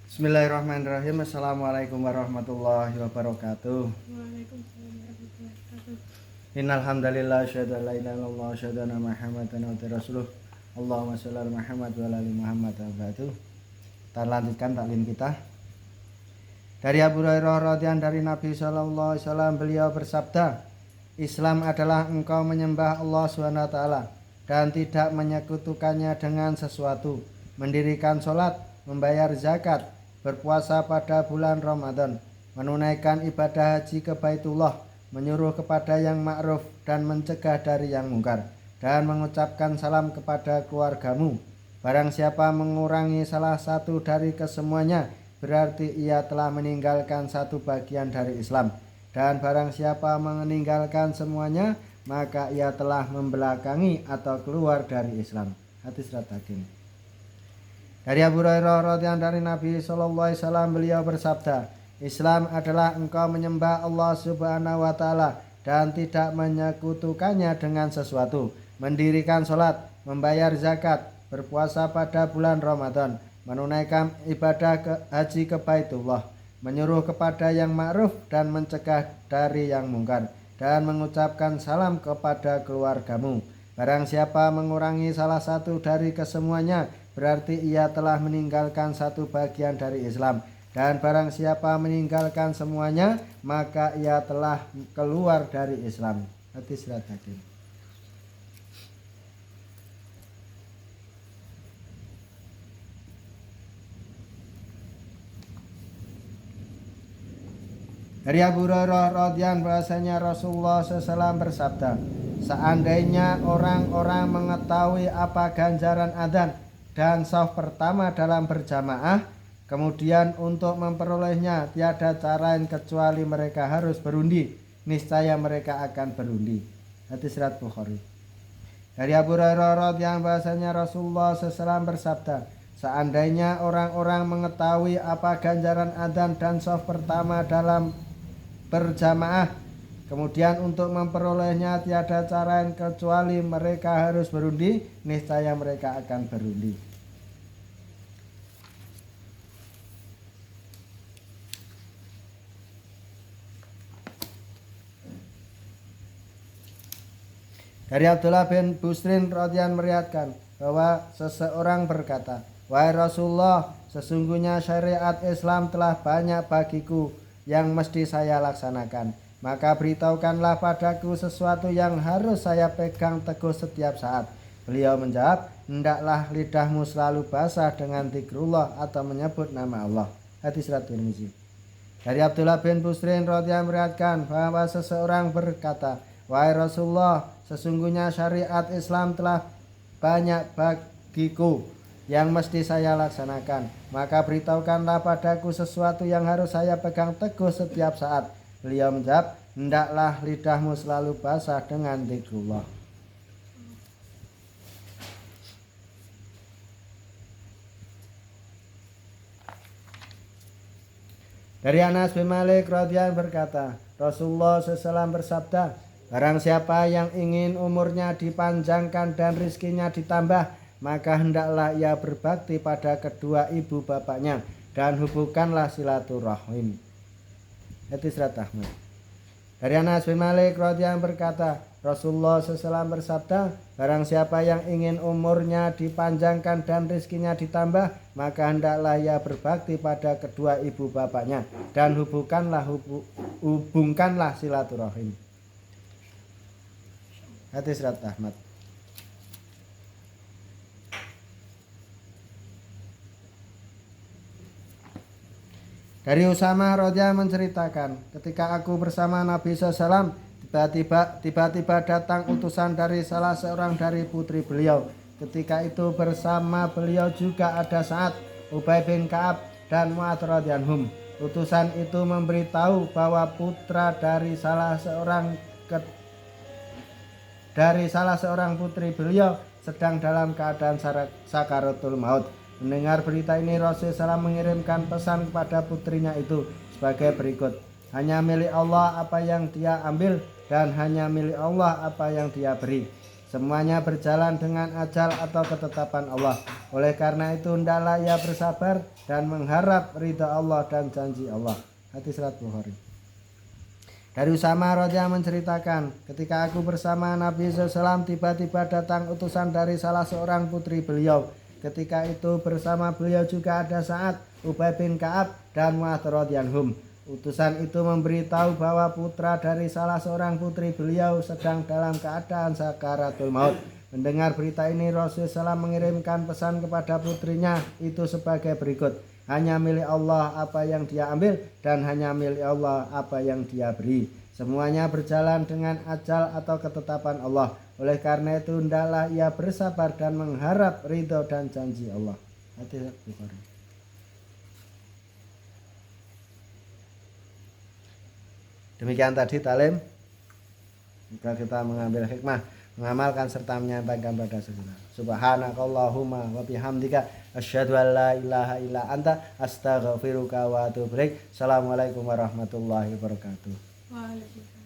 Bismillahirrahmanirrahim. Assalamualaikum warahmatullahi wabarakatuh. Waalaikumsalam warahmatullahi wabarakatuh. Innal hamdalillah asyhadu an la ilaha illallah wa asyhadu anna Muhammadan abduhu rasuluh. Allahumma shalli ala Muhammad wa ala ali Muhammad wa ba'du. Kita lanjutkan taklim kita. Dari Abu Hurairah radhiyallahu dari Nabi sallallahu alaihi wasallam, beliau bersabda, Islam adalah engkau menyembah Allah Subhanahu wa taala dan tidak menyekutukannya dengan sesuatu, mendirikan sholat, membayar zakat, berpuasa pada bulan Ramadan, menunaikan ibadah haji ke Baitullah, menyuruh kepada yang ma'ruf dan mencegah dari yang mungkar, dan mengucapkan salam kepada keluargamu. Barang siapa mengurangi salah satu dari kesemuanya, berarti ia telah meninggalkan satu bagian dari Islam. Dan barang siapa meninggalkan semuanya, maka ia telah membelakangi atau keluar dari Islam. Hadis riwayat Hakim. Dari Abu Hurairah radhiyallahu dari Nabi sallallahu alaihi wasallam, beliau bersabda, Islam adalah engkau menyembah Allah Subhanahu wa taala dan tidak menyekutukannya dengan sesuatu, mendirikan sholat, membayar zakat, berpuasa pada bulan Ramadan, menunaikan ibadah haji ke Baitullah, menyuruh kepada yang ma'ruf dan mencegah dari yang mungkar, dan mengucapkan salam kepada keluargamu. Barang siapa mengurangi salah satu dari kesemuanya, berarti ia telah meninggalkan satu bagian dari Islam. Dan barang siapa meninggalkan semuanya, maka ia telah keluar dari Islam. Hadis riwayat Hakim. Dari Abu Hurairah radhiyallahu bahasanya Rasulullah SAW bersabda, seandainya orang-orang mengetahui apa ganjaran adzan dan shaf pertama dalam berjamaah, kemudian untuk memperolehnya tiada cara lain kecuali mereka harus berundi, niscaya mereka akan berundi. Hadis riwayat Bukhari. Dari Abu Hurairah radhiyallahu bahasanya Rasulullah SAW bersabda, seandainya orang-orang mengetahui apa ganjaran adzan dan shaf pertama dalam berjamaah, kemudian untuk memperolehnya tiada cara lain kecuali mereka harus berundi, niscaya mereka akan berundi. Dari Abdullah bin Busrin radhiyallahu meriwayatkan bahwa seseorang berkata, wahai Rasulullah, sesungguhnya syariat Islam telah banyak bagiku yang mesti saya laksanakan, maka beritahukanlah padaku sesuatu yang harus saya pegang teguh setiap saat. Beliau menjawab, hendaklah lidahmu selalu basah dengan zikrullah atau menyebut nama Allah. Hadis riwayat Tirmizi. Dari Abdullah bin Busrin radhiyallahu meriwayatkan bahwa seseorang berkata, wahai Rasulullah, sesungguhnya syariat Islam telah banyak bagiku yang mesti saya laksanakan, maka beritahukanlah padaku sesuatu yang harus saya pegang teguh setiap saat. Beliau menjawab, hendaklah lidahmu selalu basah dengan zikrullah. Dari Anas bin Malik radhiyallahu berkata, Rasulullah SAW bersabda, barang siapa yang ingin umurnya dipanjangkan dan rizkinya ditambah, maka hendaklah ia berbakti pada kedua ibu bapaknya dan hubungkanlah silaturahim. Hadis riwayat Ahmad. Dari Anas bin Malik radhiyallahu berkata, Rasulullah SAW bersabda, barang siapa yang ingin umurnya dipanjangkan dan rizkinya ditambah, maka hendaklah ia berbakti pada kedua ibu bapaknya dan hubungkanlah silaturahim. Hadis riwayat Ahmad. Dari Usamah radhiyallahu menceritakan, ketika aku bersama Nabi SAW, tiba-tiba datang utusan dari salah seorang dari putri beliau. Ketika itu bersama beliau juga ada Sa'ad, Ubay bin Ka'ab dan Mu'adz radhiyallahu. Utusan itu memberitahu bahwa putra dari salah seorang putri beliau sedang dalam keadaan sakaratul maut. Mendengar berita ini, Rasulullah SAW mengirimkan pesan kepada putrinya itu sebagai berikut. Hanya milik Allah apa yang dia ambil dan hanya milik Allah apa yang dia beri. Semuanya berjalan dengan ajal atau ketetapan Allah. Oleh karena itu hendaklah ia bersabar dan mengharap ridha Allah dan janji Allah. Hadis riwayat Bukhari. Dari Usama radhiyallahu menceritakan, ketika aku bersama Nabi SAW, tiba-tiba datang utusan dari salah seorang putri beliau. Ketika itu bersama beliau juga ada Sa'ad, Ubay bin Ka'ab, dan Mu'adz radhiyallahu anhum. Utusan itu memberitahu bahwa putra dari salah seorang putri beliau sedang dalam keadaan sakaratul maut. Mendengar berita ini, Rasulullah SAW mengirimkan pesan kepada putrinya itu sebagai berikut. Hanya milik Allah apa yang dia ambil, dan hanya milik Allah apa yang dia beri. Semuanya berjalan dengan ajal atau ketetapan Allah. Oleh karena itu hendaklah ia bersabar dan mengharap ridho dan janji Allah. Hadis Bukhari. Demikian tadi talim. Jika kita mengambil hikmah, mengamalkan serta menyampaikan pada sesama. Subhanakallahumma wa bihamdika asyhadu an la ilaha illa anta astaghfiruka wa atubu ilaik. Assalamualaikum warahmatullahi wabarakatuh. Waalaikumsalam.